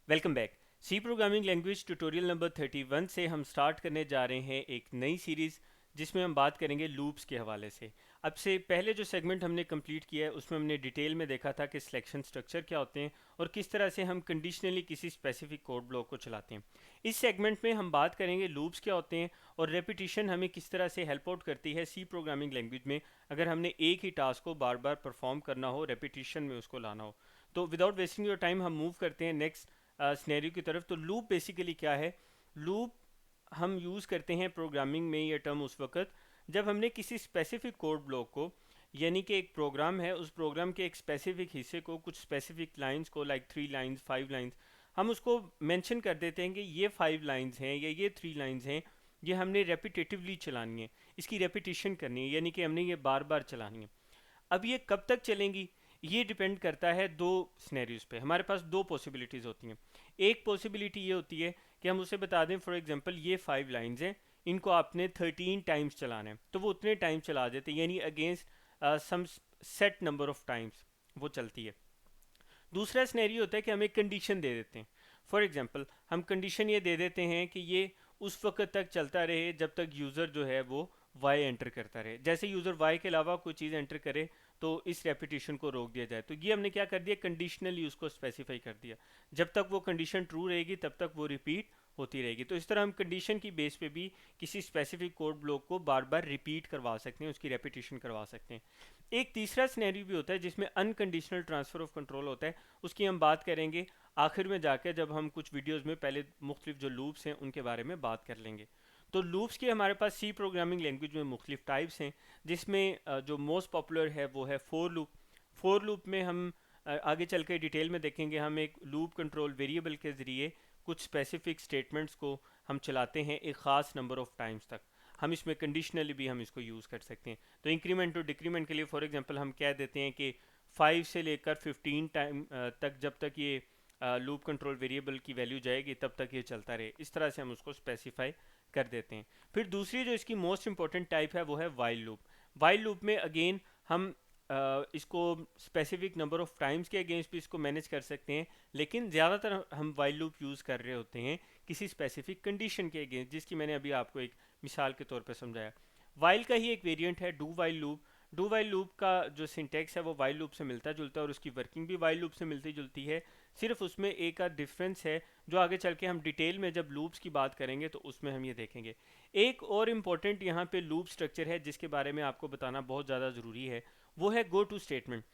Welcome back. C programming language tutorial number 31 से हम start करने जा रहे हैं एक नई सीरीज़ जिसमें हम बात करेंगे लूप्स के हवाले से। अब से पहले जो सेगमेंट हमने कंप्लीट किया है उसमें हमने डिटेल में देखा था कि सिलेक्शन स्ट्रक्चर क्या होते हैं और किस तरह से हम कंडीशनली किसी स्पेसिफिक कोड ब्लॉक को चलाते हैं। इस सेगमेंट में हम बात करेंगे लूप्स क्या होते हैं और रेपिटेशन हमें किस तरह से हेल्प आउट करती है सी प्रोग्रामिंग लैंग्वेज में, अगर हमने एक ही टास्क को बार बार परफॉर्म करना हो, रेपिटेशन में उसको लाना हो। तो विदाउट वेस्टिंग योर टाइम हम मूव करते हैं नेक्स्ट स्नेरियो की तरफ। तो लूप बेसिकली क्या है? लूप हम यूज़ करते हैं प्रोग्रामिंग में ये टर्म उस वक्त जब हमने किसी स्पेसिफिक कोड ब्लॉक को, यानी कि एक प्रोग्राम है, उस प्रोग्राम के एक स्पेसिफिक हिस्से को, कुछ स्पेसिफिक लाइंस को, लाइक 3 लाइंस 5 लाइंस, हम उसको मेंशन कर देते हैं कि ये 5 लाइंस हैं या ये 3 लाइंस हैं, ये हमने रेपिटेटिवली चलानी है, इसकी रेपिटेशन करनी है, यानी कि हमने ये बार बार चलानी है। अब ये कब तक चलेंगी ये डिपेंड करता है दो सिनेरियोज पे। हमारे पास दो पॉसिबिलिटीज़ होती हैं। एक पॉसिबिलिटी ये होती है कि हम उसे बता दें, फॉर एग्जांपल ये 5 लाइंस हैं, इनको आपने 13 टाइम्स चलाना है, तो वो उतने टाइम चला देते हैं, यानी against some set number of times वो चलती है। दूसरा सिनेरियो होता है कि हम एक कंडीशन दे देते हैं। फॉर एग्जांपल हम कंडीशन ये दे देते हैं कि ये उस वक्त तक चलता रहे जब तक यूज़र जो है वो वाई एंटर करता रहे। जैसे यूज़र वाई के अलावा कोई चीज़ एंटर करे तो इस रेपिटेशन को रोक दिया जाए। तो ये हमने क्या कर दिया, कंडीशनली उसको स्पेसिफाई कर दिया। जब तक वो कंडीशन ट्रू रहेगी तब तक वो रिपीट होती रहेगी। तो इस तरह हम कंडीशन की बेस पे भी किसी स्पेसिफिक कोड ब्लॉक को बार बार रिपीट करवा सकते हैं, उसकी रेपिटेशन करवा सकते हैं। एक तीसरा सिनेरियो भी होता है जिसमें अनकंडीशनल ट्रांसफ़र ऑफ कंट्रोल होता है, उसकी हम बात करेंगे आखिर में जाकर, जब हम कुछ वीडियोस में पहले मुख्तलिफ जो लूप्स हैं उनके बारे में बात कर लेंगे। तो लूप्स की हमारे पास सी प्रोग्रामिंग लैंग्वेज में मुख्तलिफ टाइप्स हैं, जिसमें जो मोस्ट पॉपुलर है वो है फोर लूप। फोर लूप में हम आगे चल के डिटेल में देखेंगे, हम एक लूप कंट्रोल वेरिएबल के ज़रिए कुछ स्पेसिफिक स्टेटमेंट्स को हम चलाते हैं एक ख़ास नंबर ऑफ टाइम्स तक। हम इसमें कंडीशनली भी हम इसको यूज़ कर सकते हैं। तो इंक्रीमेंट और डिक्रीमेंट के लिए फॉर एग्जांपल हम कह देते हैं कि 5 से लेकर 15 टाइम तक, जब तक ये लूप कंट्रोल वेरिएबल की वैल्यू जाएगी तब तक ये चलता रहे। इस तरह से हम उसको स्पेसिफाई कर देते हैं। फिर दूसरी जो इसकी मोस्ट इंपॉर्टेंट टाइप है वो है वाइल लूप। वाइल लूप में अगेन हम इसको स्पेसिफिक नंबर ऑफ टाइम्स के अगेंस्ट भी इसको मैनेज कर सकते हैं, लेकिन ज़्यादातर हम वाइल लूप यूज़ कर रहे होते हैं किसी स्पेसिफिक कंडीशन के अगेंस्ट, जिसकी मैंने अभी आपको एक मिसाल के तौर पर समझाया। वाइल का ही एक वेरिएंट है do while loop. Do while loop का जो सिंटेक्स है वो वाइल लूप से मिलता जुलता है और उसकी वर्किंग भी वाइल लूप से मिलती जुलती है। सिर्फ उसमें एक आध डिफरेंस है जो आगे चल के हम डिटेल में जब लूप्स की बात करेंगे तो उसमें हम ये देखेंगे। एक और इम्पॉर्टेंट यहाँ पे लूप स्ट्रक्चर है जिसके बारे में आपको बताना बहुत ज़्यादा ज़रूरी है, वो है go to statement.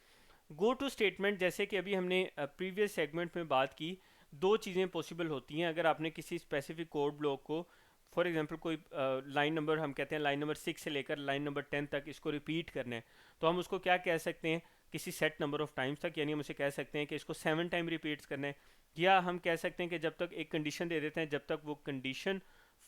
Go to statement, जैसे कि अभी हमने प्रीवियस सेगमेंट में बात की, दो चीज़ें पॉसिबल होती हैं अगर आपने किसी स्पेसिफिक कोड ब्लॉक को, फॉर एग्जांपल कोई लाइन नंबर, हम कहते हैं लाइन नंबर 6 से लेकर लाइन नंबर 10 तक इसको रिपीट करना है, तो हम उसको क्या कह सकते हैं, किसी सेट नंबर ऑफ टाइम्स तक, यानी हम उसे कह सकते हैं कि इसको 7 टाइम रिपीट्स करना है। या हम कह सकते हैं कि जब तक एक कंडीशन दे देते हैं, जब तक वो कंडीशन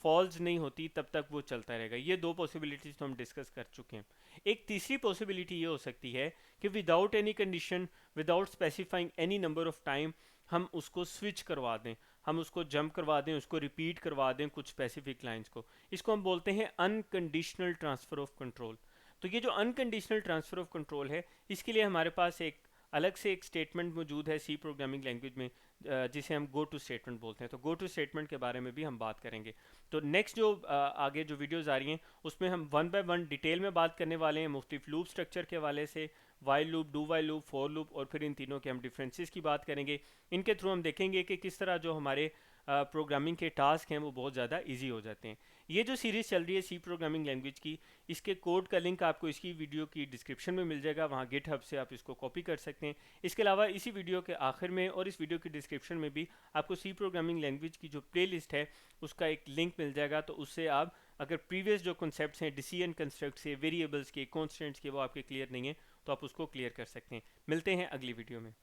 फॉल्स नहीं होती तब तक वो चलता रहेगा। ये दो पॉसिबिलिटीज़ तो हम डिस्कस कर चुके हैं। एक तीसरी पॉसिबिलिटी ये हो सकती है कि without any condition, without specifying any number of time, हम उसको स्विच करवा दें, हम उसको जंप करवा दें, उसको रिपीट करवा दें कुछ स्पेसिफिक लाइंस को। इसको हम बोलते हैं अनकंडीशनल ट्रांसफ़र ऑफ कंट्रोल। तो ये जो अनकंडीशनल ट्रांसफ़र ऑफ कंट्रोल है, इसके लिए हमारे पास एक अलग से एक स्टेटमेंट मौजूद है सी प्रोग्रामिंग लैंग्वेज में, जिसे हम गो टू स्टेटमेंट बोलते हैं। तो गो टू स्टेटमेंट के बारे में भी हम बात करेंगे। तो नेक्स्ट जो आगे जो वीडियोज़ आ रही हैं उसमें हम वन बाय वन डिटेल में बात करने वाले हैं मुख्तलिफ लूप स्ट्रक्चर के हवाले से, while loop, do while loop, for loop, और फिर इन तीनों के हम डिफरेंसेस की बात करेंगे। इनके थ्रू हम देखेंगे कि किस तरह जो हमारे प्रोग्रामिंग के टास्क हैं वो बहुत ज़्यादा इजी हो जाते हैं। ये जो सीरीज़ चल रही है सी प्रोग्रामिंग लैंग्वेज की, इसके कोड का लिंक आपको इसकी वीडियो की डिस्क्रिप्शन में मिल जाएगा, वहाँ गिटहब से आप इसको कॉपी कर सकते हैं। इसके अलावा इसी वीडियो के आखिर में और इस वीडियो की डिस्क्रिप्शन में भी आपको सी प्रोग्रामिंग लैंग्वेज की जो प्लेलिस्ट है उसका एक लिंक मिल जाएगा। तो उससे आप, अगर प्रीवियस जो कॉन्सेप्ट्स हैं डिसीजन कंस्ट्रक्ट से, वेरिएबल्स के, कॉन्स्टेंट्स के, वो आपके क्लियर नहीं है तो आप उसको क्लियर कर सकते हैं। मिलते हैं अगली वीडियो में।